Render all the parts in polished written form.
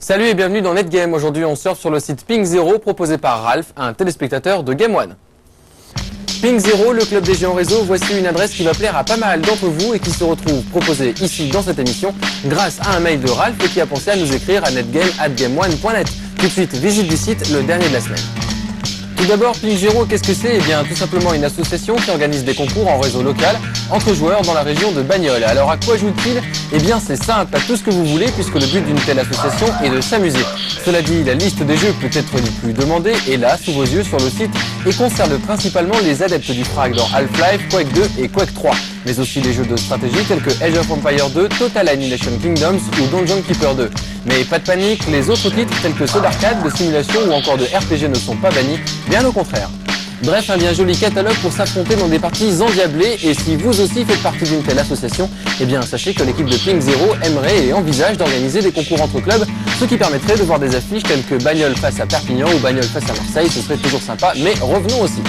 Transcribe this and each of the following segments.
Salut et bienvenue dans NetGame. Aujourd'hui on surfe sur le site Ping Zero proposé par Ralph, un téléspectateur de Game One. Ping Zero, le club des géants réseau, voici une adresse qui va plaire à pas mal d'entre vous et qui se retrouve proposée ici dans cette émission grâce à un mail de Ralph qui a pensé à nous écrire à netgame@gameone.net. Tout de suite, visite du site, le dernier de la semaine. Tout d'abord, Ping Zero, qu'est-ce que c'est? Eh bien, tout simplement une association qui organise des concours en réseau local entre joueurs dans la région de Bagnoles. Alors, à quoi joue-t-il? Eh bien, c'est simple, à tout ce que vous voulez, puisque le but d'une telle association est de s'amuser. Cela dit, la liste des jeux peut être les plus demandés, et là, sous vos yeux sur le site, et concerne principalement les adeptes du frag dans Half-Life, Quake 2 et Quake 3, mais aussi les jeux de stratégie tels que Age of Empires 2, Total Annihilation Kingdoms ou Dungeon Keeper 2. Mais pas de panique, les autres titres tels que ceux d'arcade, de simulation ou encore de RPG ne sont pas bannis, bien au contraire. Bref, un bien joli catalogue pour s'affronter dans des parties endiablées, et si vous aussi faites partie d'une telle association, eh bien sachez que l'équipe de Ping Zero aimerait et envisage d'organiser des concours entre clubs, ce qui permettrait de voir des affiches telles que Bagnoles face à Perpignan ou Bagnoles face à Marseille, ce serait toujours sympa, mais revenons aussi.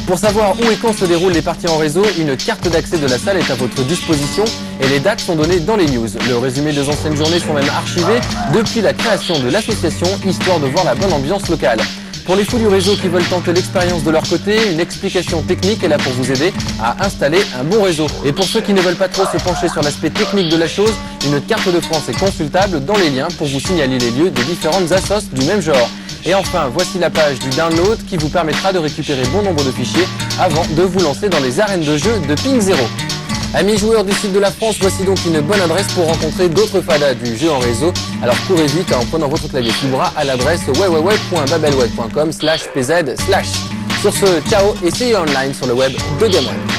Pour savoir où et quand se déroulent les parties en réseau, une carte d'accès de la salle est à votre disposition et les dates sont données dans les news. Le résumé des anciennes journées sont même archivés depuis la création de l'association, histoire de voir la bonne ambiance locale. Pour les fous du réseau qui veulent tenter l'expérience de leur côté, une explication technique est là pour vous aider à installer un bon réseau. Et pour ceux qui ne veulent pas trop se pencher sur l'aspect technique de la chose, une carte de France est consultable dans les liens pour vous signaler les lieux des différentes assos du même genre. Et enfin, voici la page du download qui vous permettra de récupérer bon nombre de fichiers avant de vous lancer dans les arènes de jeu de Ping Zero. Amis joueurs du sud de la France, voici donc une bonne adresse pour rencontrer d'autres fadas du jeu en réseau. Alors courez vite en prenant votre clavier sous bras à l'adresse www.babelweb.com/pz/. Sur ce, ciao et see you online sur le web de Game One.